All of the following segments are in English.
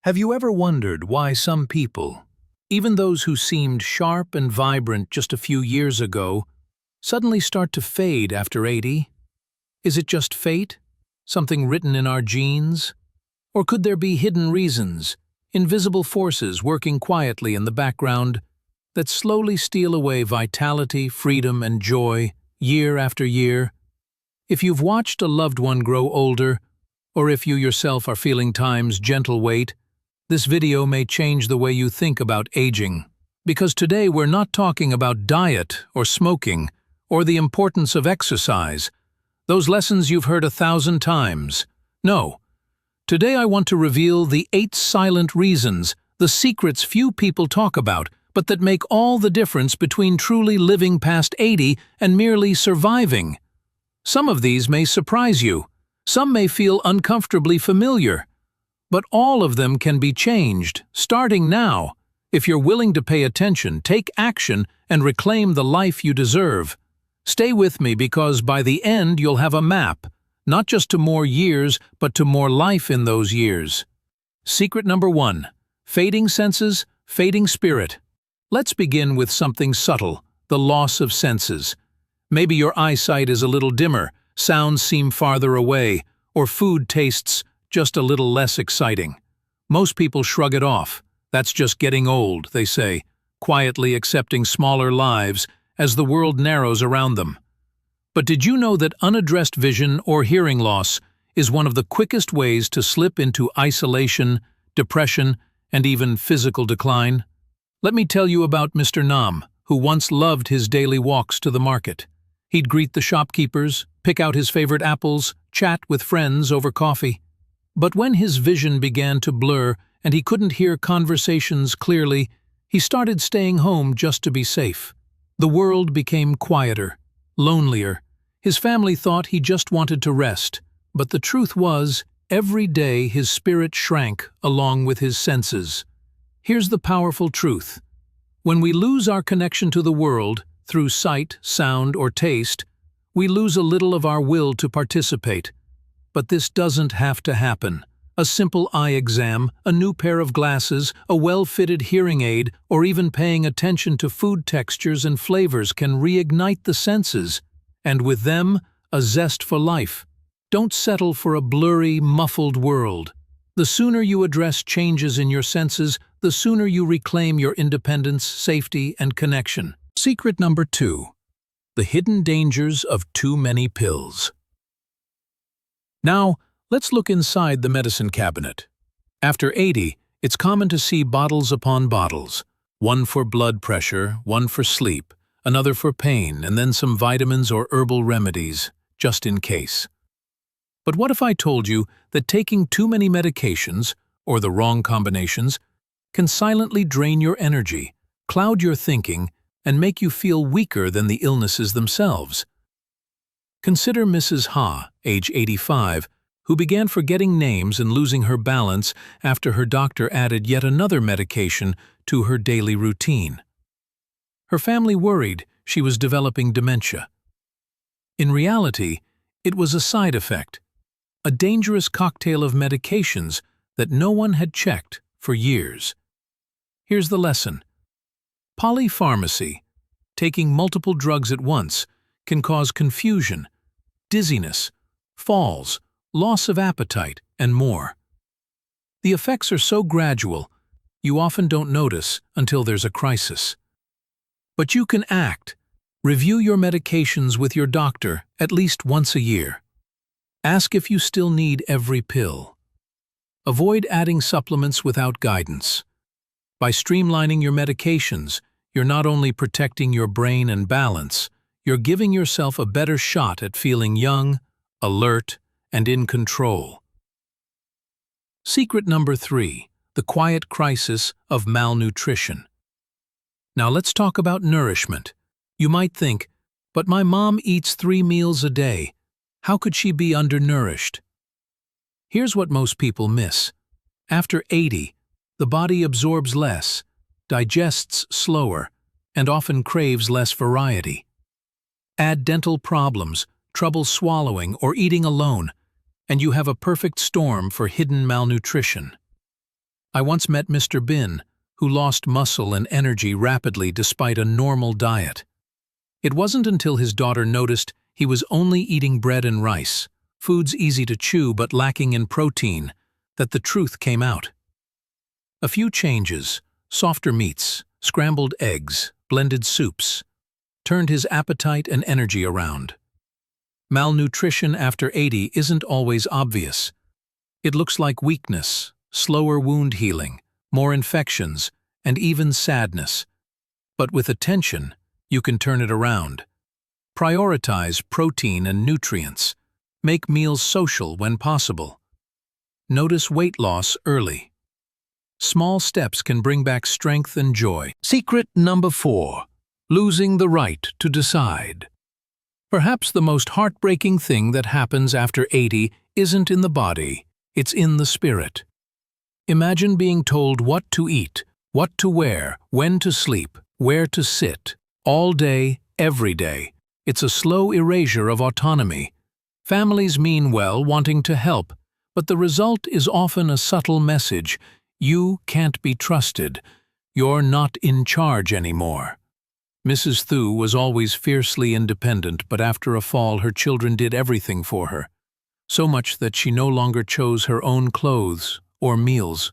Have you ever wondered why some people, even those who seemed sharp and vibrant just a few years ago, suddenly start to fade after 80? Is it just fate? Something written in our genes? Or could there be hidden reasons, invisible forces working quietly in the background that slowly steal away vitality, freedom, and joy year after year? If you've watched a loved one grow older, or if you yourself are feeling time's gentle weight, this video may change the way you think about aging. Because today we're not talking about diet or smoking or the importance of exercise, those lessons you've heard 1,000 times. No. Today I want to reveal the 8 silent reasons, the secrets few people talk about, but that make all the difference between truly living past 80 and merely surviving. Some of these may surprise you. Some may feel uncomfortably familiar. But all of them can be changed, starting now. If you're willing to pay attention, take action, and reclaim the life you deserve. Stay with me because by the end you'll have a map, not just to more years, but to more life in those years. Secret number 1. Fading senses, fading spirit. Let's begin with something subtle, the loss of senses. Maybe your eyesight is a little dimmer, sounds seem farther away, or food tastes just a little less exciting. Most people shrug it off. That's just getting old, they say, quietly accepting smaller lives as the world narrows around them. But did you know that unaddressed vision or hearing loss is one of the quickest ways to slip into isolation, depression, and even physical decline? Let me tell you about Mr. Nam, who once loved his daily walks to the market. He'd greet the shopkeepers, pick out his favorite apples, chat with friends over coffee. But when his vision began to blur and he couldn't hear conversations clearly, he started staying home just to be safe. The world became quieter, lonelier. His family thought he just wanted to rest, but the truth was, every day his spirit shrank along with his senses. Here's the powerful truth. When we lose our connection to the world, through sight, sound, or taste, we lose a little of our will to participate. But this doesn't have to happen. A simple eye exam, a new pair of glasses, a well-fitted hearing aid, or even paying attention to food textures and flavors can reignite the senses, and with them, a zest for life. Don't settle for a blurry, muffled world. The sooner you address changes in your senses, the sooner you reclaim your independence, safety, and connection. Secret number 2. The hidden dangers of too many pills. Now, let's look inside the medicine cabinet. After 80, it's common to see bottles upon bottles. One for blood pressure, one for sleep, another for pain, and then some vitamins or herbal remedies, just in case. But what if I told you that taking too many medications, or the wrong combinations, can silently drain your energy, cloud your thinking, and make you feel weaker than the illnesses themselves? Consider Mrs. Ha, age 85, who began forgetting names and losing her balance after her doctor added yet another medication to her daily routine. Her family worried she was developing dementia. In reality, it was a side effect, a dangerous cocktail of medications that no one had checked for years. Here's the lesson. Polypharmacy, taking multiple drugs at once, can cause confusion, dizziness, falls, loss of appetite, and more. The effects are so gradual, you often don't notice until there's a crisis. But you can act. Review your medications with your doctor at least once a year. Ask if you still need every pill. Avoid adding supplements without guidance. By streamlining your medications, you're not only protecting your brain and balance, you're giving yourself a better shot at feeling young, alert, and in control. Secret number 3. The quiet crisis of malnutrition. Now let's talk about nourishment. You might think, but my mom eats 3 meals a day. How could she be undernourished? Here's what most people miss. After 80, the body absorbs less, digests slower, and often craves less variety. Add dental problems, trouble swallowing, or eating alone, and you have a perfect storm for hidden malnutrition. I once met Mr. Bin, who lost muscle and energy rapidly despite a normal diet. It wasn't until his daughter noticed he was only eating bread and rice, foods easy to chew but lacking in protein, that the truth came out. A few changes, softer meats, scrambled eggs, blended soups, turned his appetite and energy around. Malnutrition after 80 isn't always obvious. It looks like weakness, slower wound healing, more infections, and even sadness. But with attention, you can turn it around. Prioritize protein and nutrients. Make meals social when possible. Notice weight loss early. Small steps can bring back strength and joy. Secret number 4. Losing the right to decide. Perhaps the most heartbreaking thing that happens after 80 isn't in the body, it's in the spirit. Imagine being told what to eat, what to wear, when to sleep, where to sit, all day, every day. It's a slow erasure of autonomy. Families mean well, wanting to help, but the result is often a subtle message. You can't be trusted. You're not in charge anymore. Mrs. Thu was always fiercely independent, but after a fall her children did everything for her, so much that she no longer chose her own clothes or meals.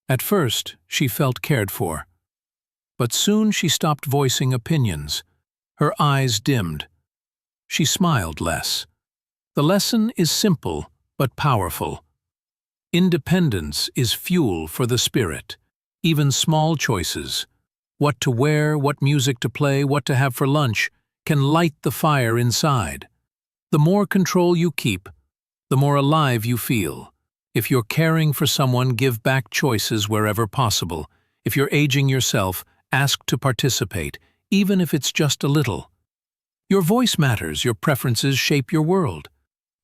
At first, she felt cared for. But soon she stopped voicing opinions. Her eyes dimmed. She smiled less. The lesson is simple but powerful. Independence is fuel for the spirit. Even small choices, what to wear, what music to play, what to have for lunch, can light the fire inside. The more control you keep, the more alive you feel. If you're caring for someone, give back choices wherever possible. If you're aging yourself, ask to participate, even if it's just a little. Your voice matters, your preferences shape your world.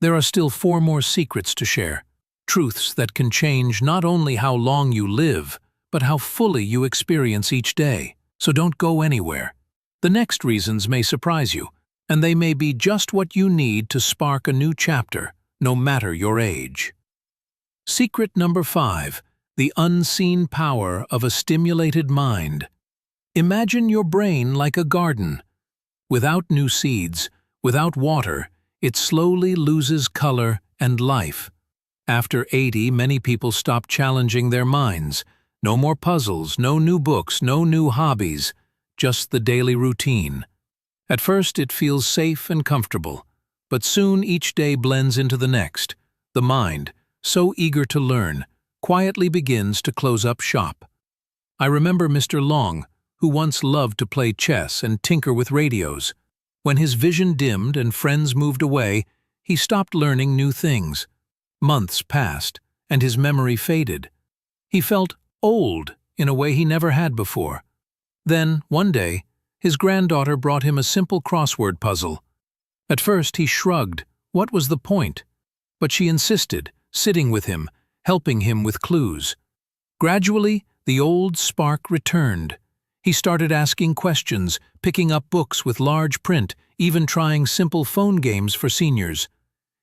There are still 4 more secrets to share, truths that can change not only how long you live, but how fully you experience each day. So don't go anywhere. The next reasons may surprise you, and they may be just what you need to spark a new chapter, no matter your age. Secret number 5. The unseen power of a stimulated mind. Imagine your brain like a garden. Without new seeds, without water, it slowly loses color and life. After 80, many people stop challenging their minds. No more puzzles, no new books, no new hobbies, just the daily routine. At first it feels safe and comfortable, but soon each day blends into the next. The mind, so eager to learn, quietly begins to close up shop. I remember Mr. Long, who once loved to play chess and tinker with radios. When his vision dimmed and friends moved away, he stopped learning new things. Months passed, and his memory faded. He felt old in a way he never had before. Then, one day, his granddaughter brought him a simple crossword puzzle. At first he shrugged. What was the point? But she insisted, sitting with him, helping him with clues. Gradually, the old spark returned. He started asking questions, picking up books with large print, even trying simple phone games for seniors.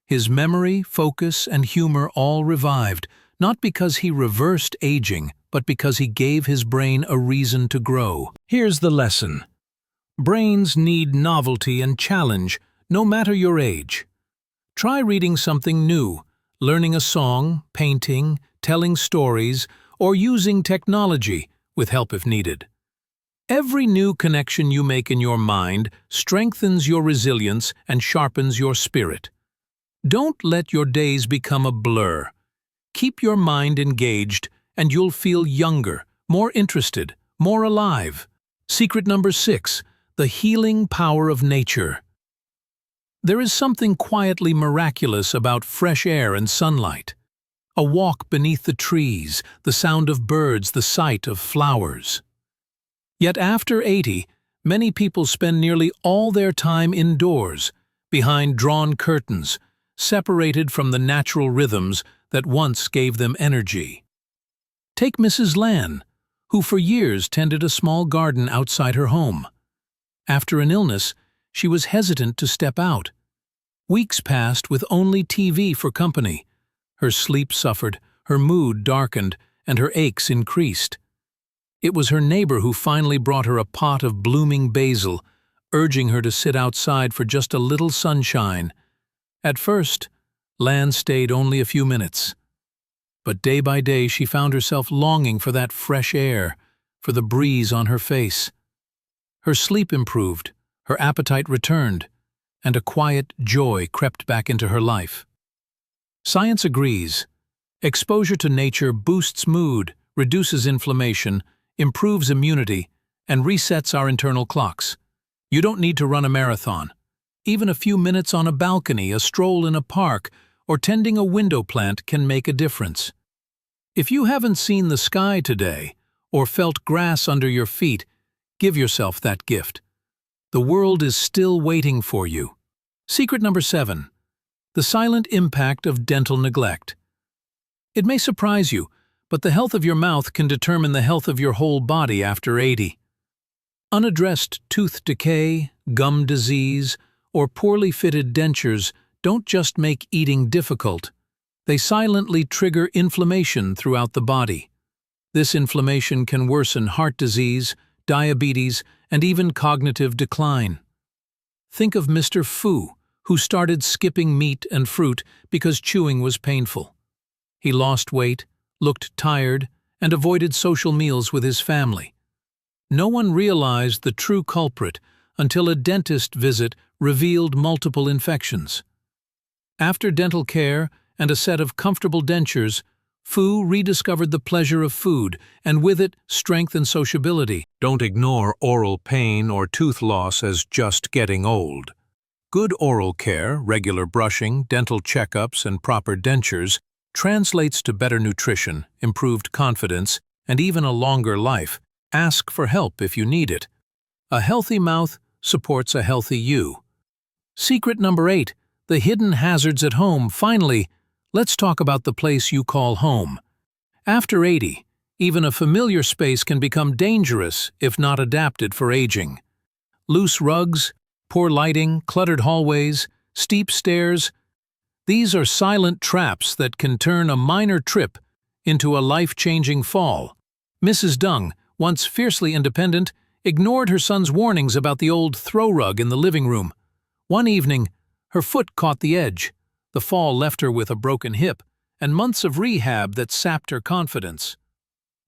His memory, focus, and humor all revived, not because he reversed aging, but because he gave his brain a reason to grow. Here's the lesson. Brains need novelty and challenge, no matter your age. Try reading something new, learning a song, painting, telling stories, or using technology, with help if needed. Every new connection you make in your mind strengthens your resilience and sharpens your spirit. Don't let your days become a blur. Keep your mind engaged, and you'll feel younger, more interested, more alive. Secret number 6. The healing power of nature. There is something quietly miraculous about fresh air and sunlight. A walk beneath the trees, the sound of birds, the sight of flowers. Yet after 80, many people spend nearly all their time indoors, behind drawn curtains, separated from the natural rhythms that once gave them energy. Take Mrs. Lan, who for years tended a small garden outside her home. After an illness, she was hesitant to step out. Weeks passed with only TV for company. Her sleep suffered, her mood darkened, and her aches increased. It was her neighbor who finally brought her a pot of blooming basil, urging her to sit outside for just a little sunshine. At first, Lan stayed only a few minutes. But day by day she found herself longing for that fresh air, for the breeze on her face. Her sleep improved, her appetite returned, and a quiet joy crept back into her life. Science agrees. Exposure to nature boosts mood, reduces inflammation, improves immunity, and resets our internal clocks. You don't need to run a marathon. Even a few minutes on a balcony, a stroll in a park, or tending a window plant can make a difference. If you haven't seen the sky today, or felt grass under your feet, give yourself that gift. The world is still waiting for you. Secret number 7. The silent impact of dental neglect. It may surprise you, but the health of your mouth can determine the health of your whole body after 80. Unaddressed tooth decay, gum disease, or poorly fitted dentures don't just make eating difficult. They silently trigger inflammation throughout the body. This inflammation can worsen heart disease, diabetes, and even cognitive decline. Think of Mr. Fu, who started skipping meat and fruit because chewing was painful. He lost weight, looked tired, and avoided social meals with his family. No one realized the true culprit until a dentist visit revealed multiple infections. After dental care and a set of comfortable dentures, Fu rediscovered the pleasure of food, and with it, strength and sociability. Don't ignore oral pain or tooth loss as just getting old. Good oral care, regular brushing, dental checkups, and proper dentures translates to better nutrition, improved confidence, and even a longer life. Ask for help if you need it. A healthy mouth supports a healthy you. Secret number 8. The hidden hazards at home. Finally, let's talk about the place you call home. After 80, even a familiar space can become dangerous if not adapted for aging. Loose rugs, poor lighting, cluttered hallways, steep stairs. These are silent traps that can turn a minor trip into a life-changing fall. Mrs. Dung, once fiercely independent, ignored her son's warnings about the old throw rug in the living room. One evening, her foot caught the edge. The fall left her with a broken hip and months of rehab that sapped her confidence.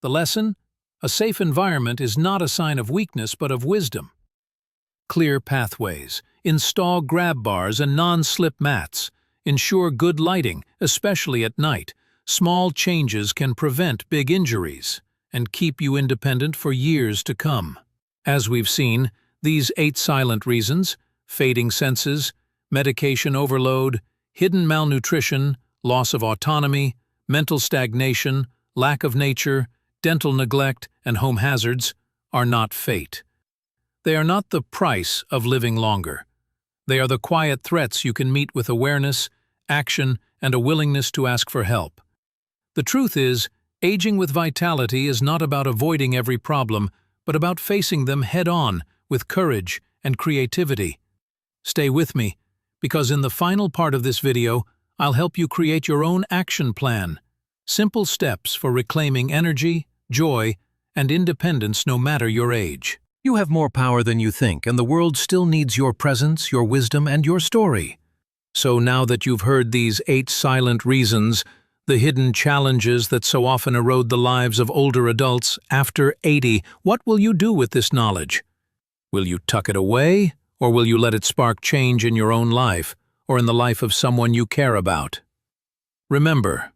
The lesson? A safe environment is not a sign of weakness but of wisdom. Clear pathways, install grab bars and non-slip mats, ensure good lighting, especially at night. Small changes can prevent big injuries and keep you independent for years to come. As we've seen, these 8 silent reasons, fading senses, medication overload, hidden malnutrition, loss of autonomy, mental stagnation, lack of nature, dental neglect, and home hazards, are not fate. They are not the price of living longer. They are the quiet threats you can meet with awareness, action, and a willingness to ask for help. The truth is, aging with vitality is not about avoiding every problem, but about facing them head-on with courage and creativity. Stay with me, because in the final part of this video, I'll help you create your own action plan. Simple steps for reclaiming energy, joy, and independence no matter your age. You have more power than you think, and the world still needs your presence, your wisdom, and your story. So now that you've heard these 8 silent reasons, the hidden challenges that so often erode the lives of older adults after 80, what will you do with this knowledge? Will you tuck it away, or will you let it spark change in your own life, or in the life of someone you care about? Remember,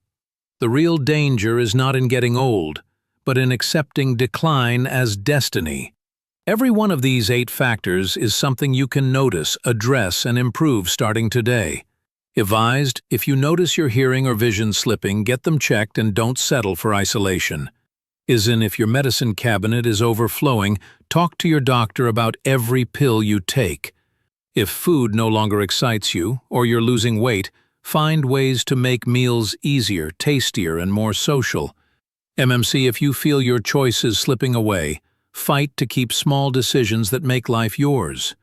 the real danger is not in getting old, but in accepting decline as destiny. Every one of these 8 factors is something you can notice, address, and improve starting today. Advised, if you notice your hearing or vision slipping, get them checked and don't settle for isolation. If your medicine cabinet is overflowing, talk to your doctor about every pill you take. If food no longer excites you, or you're losing weight, find ways to make meals easier, tastier, and more social. MMC, if you feel your choice is slipping away, fight to keep small decisions that make life yours.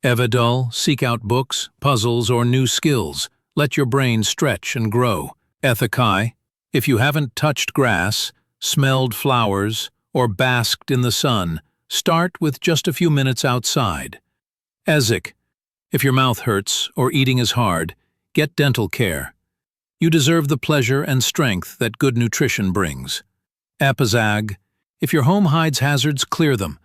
Evadul, seek out books, puzzles, or new skills. Let your brain stretch and grow. Ethikai, if you haven't touched grass, smelled flowers, or basked in the sun, start with just a few minutes outside. Ezek, if your mouth hurts or eating is hard, get dental care. You deserve the pleasure and strength that good nutrition brings. Apazag, if your home hides hazards, clear them.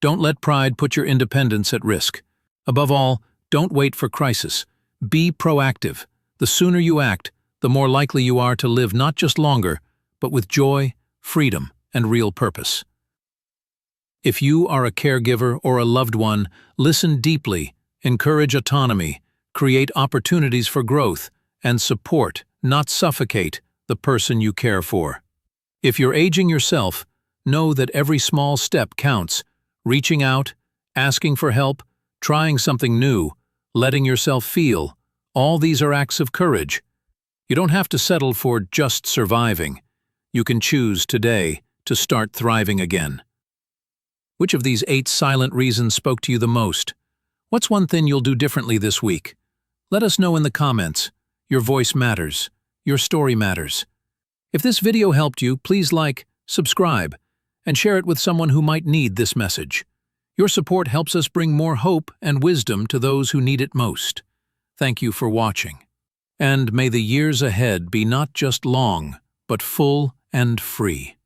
Don't let pride put your independence at risk. Above all, don't wait for crisis. Be proactive. The sooner you act, the more likely you are to live not just longer, but with joy, freedom, and real purpose. If you are a caregiver or a loved one, listen deeply, encourage autonomy, create opportunities for growth, and support, not suffocate, the person you care for. If you're aging yourself, know that every small step counts. Reaching out, asking for help, trying something new, letting yourself feel, all these are acts of courage. You don't have to settle for just surviving. You can choose today to start thriving again. Which of these 8 silent reasons spoke to you the most? What's one thing you'll do differently this week? Let us know in the comments. Your voice matters. Your story matters. If this video helped you, please like, subscribe, and share it with someone who might need this message. Your support helps us bring more hope and wisdom to those who need it most. Thank you for watching. And may the years ahead be not just long, but full and free.